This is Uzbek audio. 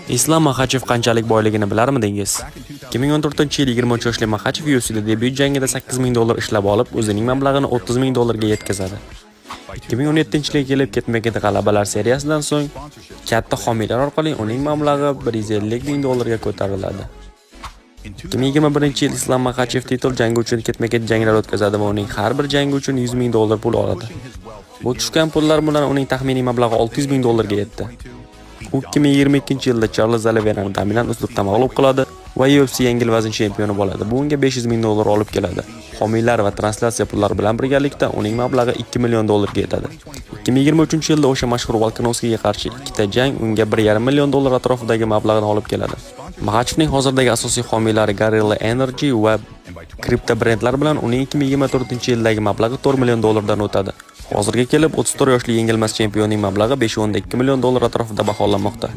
Islam Makhachev qanchalik boyligini bilarmidingiz? 2014-yil 23 yoshli Makhachev UFC'da debyut jangida $8,000 ishlab olib, o'zining mablag'ini $30,000 ga yetkazadi. 2017-yilga kelib ketma-ket g'alabalar seriyasidan so'ng katta homiylar orqali uning mablag'i $150,000 ga ko'tariladi. 2021-yil Islam Makhachev titul jangi uchun ketma-ket janglar o'tkazadi va uning har bir jangi uchun $100,000 pul oladi. Bu tushgan pullar bilan uning taxminiy mablag'i $600,000 ga yetdi. U 2022-yilda Charles Oliveirani dominant uslubda mag'lub qiladi va UFC yengil vazn chempioni bo'ladi. Bu unga $500,000 olib keladi. Homiylar va translyatsiya pullari bilan birgalikda uning mablag'i $2 million ga yetadi. 2023-yilda o'sha mashhur Volkanovskiga qarshi ikkita jang unga $1,5 million atrofidagi mablag'ni olib keladi. Makhachevning hozirdagi asosiy homiylari Guerrilla Energy va kripto brendlar bilan uning 2024-yildagi mablag'i $4 million dan o'tadi. Hozirga kelib 34 yoshli yengilmas chempionning mablag'i $5.2 million atrofida baholanmoqda.